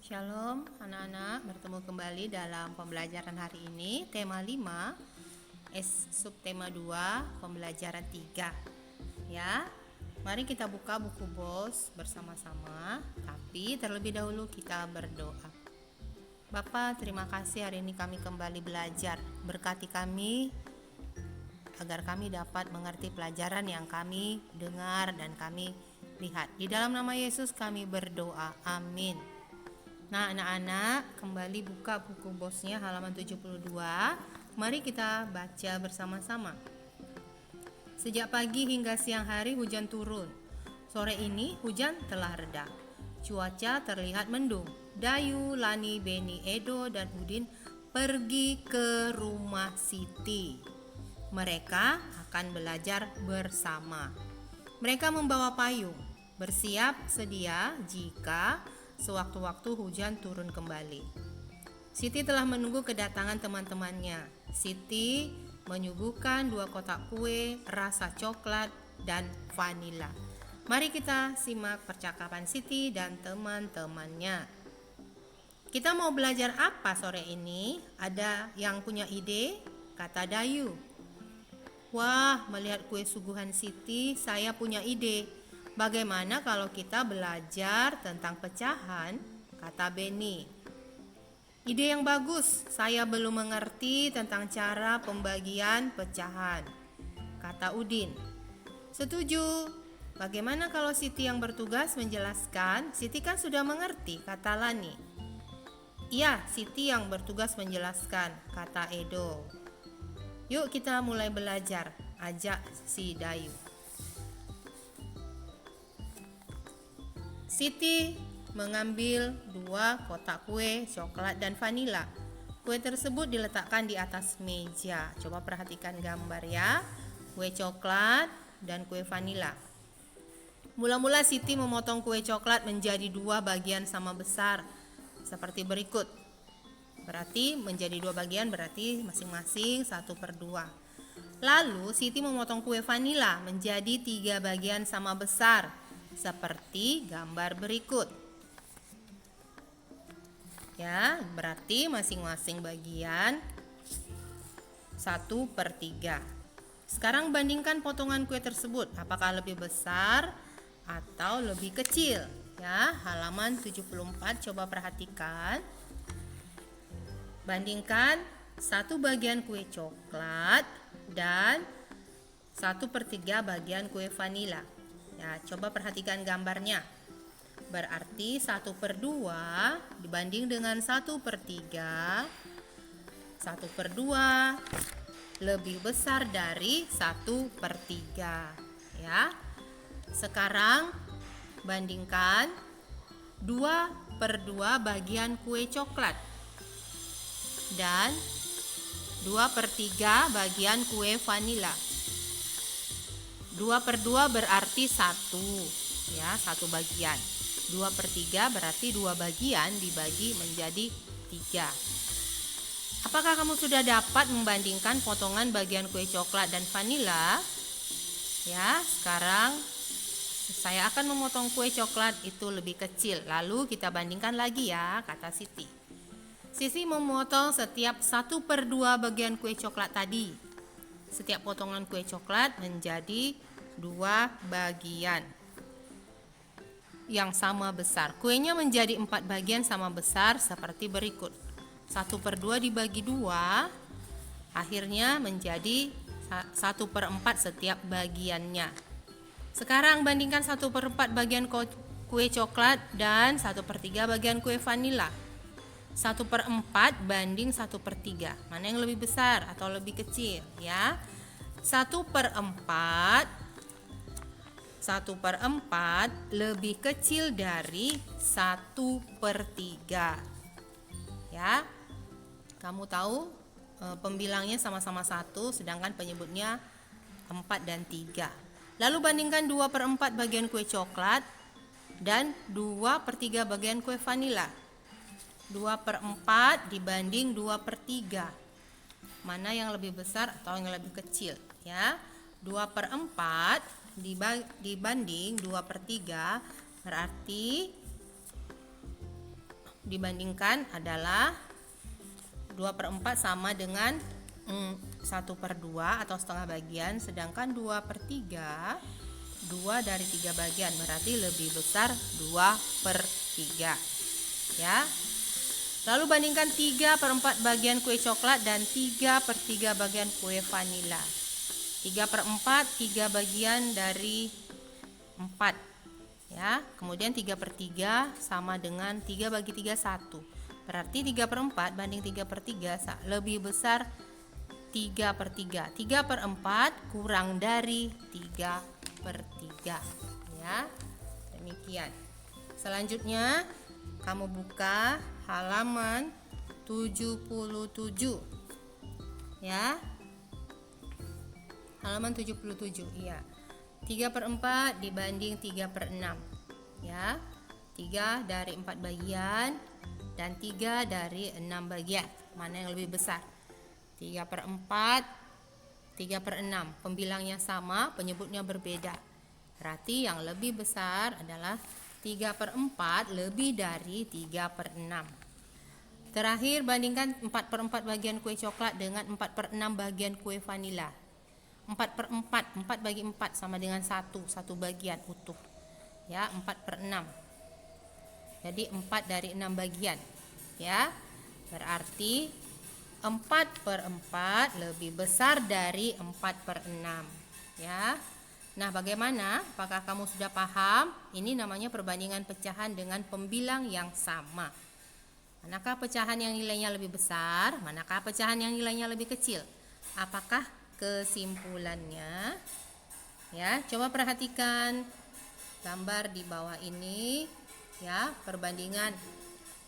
Shalom anak-anak, bertemu kembali dalam pembelajaran hari ini. Tema 5, subtema 2, pembelajaran 3. Ya, mari kita buka buku BOS bersama-sama. Tapi terlebih dahulu kita berdoa. Bapa, terima kasih hari ini kami kembali belajar. Berkati kami agar kami dapat mengerti pelajaran yang kami dengar dan kami lihat. Di dalam nama Yesus kami berdoa. Amin. Nah, anak-anak, kembali buka buku BOS-nya halaman 72. Mari kita baca bersama-sama. Sejak pagi hingga siang hari hujan turun. Sore ini hujan telah reda. Cuaca terlihat mendung. Dayu, Lani, Beni, Edo, dan Udin pergi ke rumah Siti. Mereka akan belajar bersama. Mereka membawa payung, bersiap sedia jika sewaktu-waktu hujan turun kembali. Siti telah menunggu kedatangan teman-temannya. Siti menyuguhkan 2 kotak kue rasa coklat dan vanila. Mari kita simak percakapan Siti dan teman-temannya. Kita mau belajar apa sore ini? Ada yang punya ide? Kata Dayu. Wah, melihat kue suguhan Siti, saya punya ide. Bagaimana kalau kita belajar tentang pecahan? Kata Beni. Ide yang bagus, saya belum mengerti tentang cara pembagian pecahan. Kata Udin. Setuju. Bagaimana kalau Siti yang bertugas menjelaskan? Siti kan sudah mengerti, kata Lani. Iya, Siti yang bertugas menjelaskan, kata Edo. Yuk kita mulai belajar, ajak si Dayu. Siti mengambil 2 kotak kue, coklat dan vanila. Kue tersebut diletakkan di atas meja. Coba perhatikan gambar ya. Kue coklat dan kue vanila. Mula-mula Siti memotong kue coklat menjadi 2 bagian sama besar seperti berikut. Berarti menjadi 2 bagian berarti masing-masing 1/2. Lalu Siti memotong kue vanila menjadi 3 bagian sama besar seperti gambar berikut. Ya, berarti masing-masing bagian 1/3. Sekarang bandingkan potongan kue tersebut, apakah lebih besar atau lebih kecil? Ya, halaman 74 coba perhatikan. Bandingkan 1 bagian kue coklat dan 1/3 bagian kue vanila. Ya, coba perhatikan gambarnya. Berarti 1/2 dibanding dengan 1/3. 1/2 lebih besar dari 1/3. Ya. Sekarang bandingkan 2/2 bagian kue coklat dan 2/3 bagian kue vanila. 2/2 berarti 1, ya, 1 bagian. 2/3 berarti 2 bagian dibagi menjadi 3. Apakah kamu sudah dapat membandingkan potongan bagian kue coklat dan vanila? Ya, sekarang saya akan memotong kue coklat itu lebih kecil. Lalu kita bandingkan lagi ya, kata Siti. Siti memotong setiap 1/2 bagian kue coklat tadi. Setiap potongan kue coklat menjadi 2 bagian yang sama besar. Kuenya menjadi 4 bagian sama besar seperti berikut. 1/2 dibagi 2, akhirnya menjadi 1/4 setiap bagiannya. Sekarang bandingkan 1/4 bagian kue coklat dan 1/3 bagian kue vanila. 1/4 banding 1/3. Mana yang lebih besar atau lebih kecil? Ya, 1/4 lebih kecil dari 1/3. Ya, kamu tahu pembilangnya sama-sama 1, sedangkan penyebutnya 4 dan 3. Lalu bandingkan 2/4 bagian kue coklat dan 2/3 bagian kue vanila. 2/4 dibanding 2/3. Mana yang lebih besar atau yang lebih kecil? Ya, 2/4 dibanding 2/3 berarti dibandingkan adalah 2/4 sama dengan 1/2 atau setengah bagian, sedangkan 2/3 2 dari 3 bagian, berarti lebih besar 2/3 ya. Lalu bandingkan 3/4 bagian kue coklat dan 3/3 bagian kue vanila. 3/4 3 bagian dari 4 ya. Kemudian 3/3 sama dengan 3 bagi 3 1. Berarti 3/4 banding 3/3 lebih besar 3/3. 3/4 kurang dari 3/3 ya. Demikian. Selanjutnya kamu buka halaman 77 ya. Halaman 77 iya. 3/4 dibanding 3/6 ya. 3 dari 4 bagian dan 3 dari 6 bagian, mana yang lebih besar? 3/4 3/6, pembilangnya sama, penyebutnya berbeda, berarti yang lebih besar adalah 3/4 lebih dari 3/6. Terakhir bandingkan 4/4 bagian kue coklat dengan 4/6 bagian kue vanila. 4/4, 4 bagi 4 sama dengan 1 bagian utuh ya. 4/6, jadi 4 dari 6 bagian ya. Berarti 4/4 lebih besar dari 4/6 ya. Nah, bagaimana? Apakah kamu sudah paham? Ini namanya perbandingan pecahan dengan pembilang yang sama. Manakah pecahan yang nilainya lebih besar? Manakah pecahan yang nilainya lebih kecil? Apakah kesimpulannya? Ya, coba perhatikan gambar di bawah ini ya, perbandingan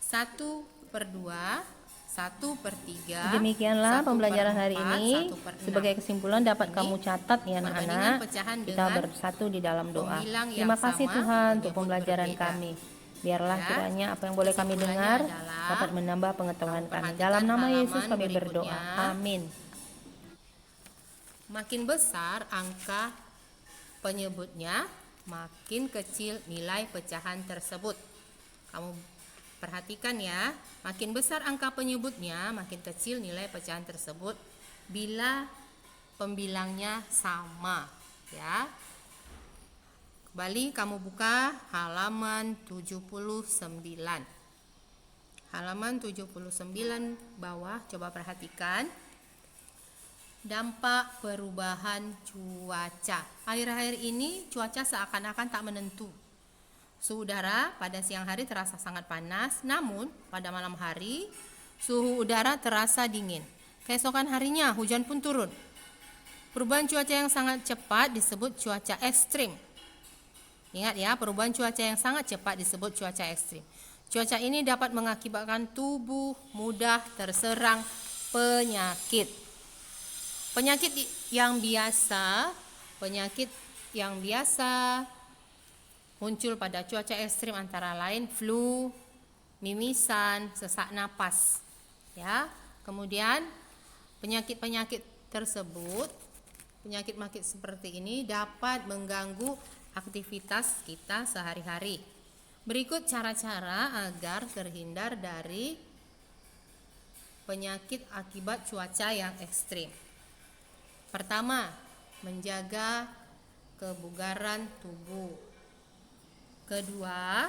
1/2, 1/3. Demikianlah pembelajaran hari ini. Sebagai kesimpulan dapat kamu catat ya anak-anak. Kita bersatu di dalam doa. Terima kasih Tuhan untuk pembelajaran kami. Biarlah kiranya apa yang boleh kami dengar dapat menambah pengetahuan kami. Dalam nama Yesus kami berdoa. Amin. Makin besar angka penyebutnya, makin kecil nilai pecahan tersebut. Kamu perhatikan ya, makin besar angka penyebutnya, makin kecil nilai pecahan tersebut bila pembilangnya sama ya. Kembali kamu buka halaman 79. Halaman 79 bawah, coba perhatikan dampak perubahan cuaca. Akhir-akhir ini cuaca seakan-akan tak menentu. Suhu udara pada siang hari terasa sangat panas, namun pada malam hari suhu udara terasa dingin. Keesokan harinya hujan pun turun. Perubahan cuaca yang sangat cepat disebut cuaca ekstrim. Ingat ya, perubahan cuaca yang sangat cepat disebut cuaca ekstrim. Cuaca ini dapat mengakibatkan tubuh mudah terserang penyakit. Penyakit yang biasa muncul pada cuaca ekstrim antara lain flu, mimisan, sesak napas. Ya. Kemudian penyakit-penyakit tersebut, penyakit seperti ini dapat mengganggu aktivitas kita sehari-hari. Berikut cara-cara agar terhindar dari penyakit akibat cuaca yang ekstrim. Pertama, menjaga kebugaran tubuh. Kedua,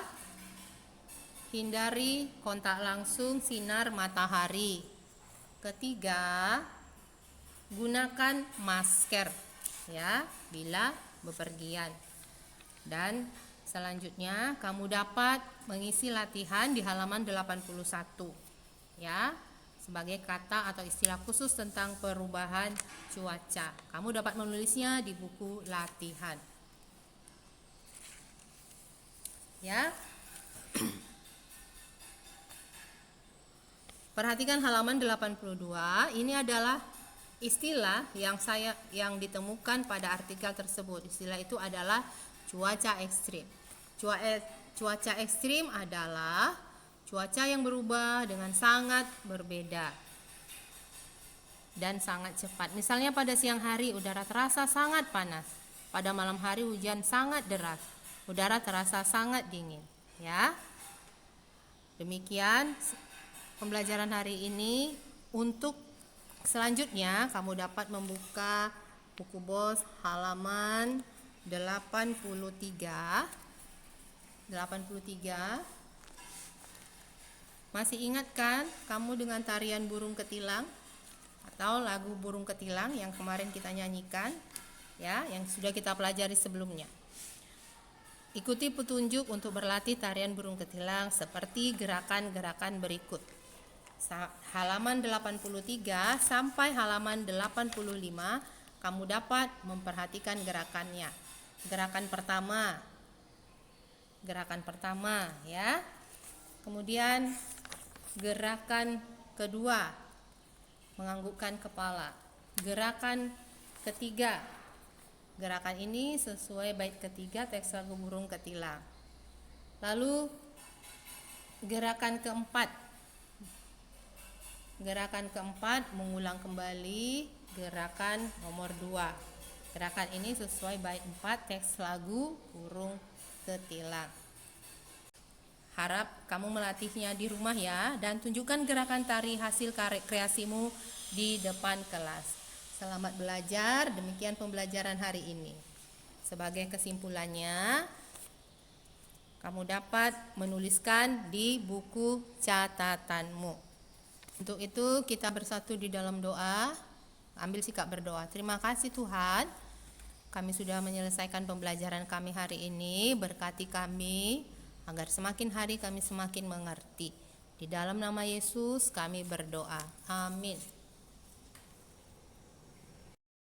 hindari kontak langsung sinar matahari. Ketiga, gunakan masker ya bila bepergian. Dan selanjutnya kamu dapat mengisi latihan di halaman 81 ya, sebagai kata atau istilah khusus tentang perubahan cuaca. Kamu dapat menulisnya di buku latihan. Ya. Perhatikan halaman 82. Ini adalah istilah yang ditemukan pada artikel tersebut. Istilah itu adalah cuaca ekstrim. Cuaca ekstrim adalah cuaca yang berubah dengan sangat berbeda dan sangat cepat. Misalnya pada siang hari udara terasa sangat panas. Pada malam hari hujan sangat deras. Udara terasa sangat dingin, ya. Demikian pembelajaran hari ini. Untuk selanjutnya kamu dapat membuka buku BOS halaman 83. Masih ingat kan kamu dengan tarian burung ketilang atau lagu burung ketilang yang kemarin kita nyanyikan, ya, yang sudah kita pelajari sebelumnya. Ikuti petunjuk untuk berlatih tarian burung ketilang seperti gerakan-gerakan berikut. Halaman 83 sampai halaman 85 kamu dapat memperhatikan gerakannya. Gerakan pertama, ya. Kemudian gerakan kedua, menganggukkan kepala. Gerakan ketiga, gerakan ini sesuai bait ketiga teks lagu burung ketilang. Lalu gerakan keempat mengulang kembali gerakan nomor 2. Gerakan ini sesuai bait 4 teks lagu burung ketilang. Harap kamu melatihnya di rumah ya, dan tunjukkan gerakan tari hasil kreasimu di depan kelas. Selamat belajar. Demikian pembelajaran hari ini. Sebagai kesimpulannya, kamu dapat menuliskan di buku catatanmu. Untuk itu kita bersatu di dalam doa. Ambil sikap berdoa. Terima kasih Tuhan, kami sudah menyelesaikan pembelajaran kami hari ini. Berkati kami agar semakin hari kami semakin mengerti. Di dalam nama Yesus kami berdoa. Amin.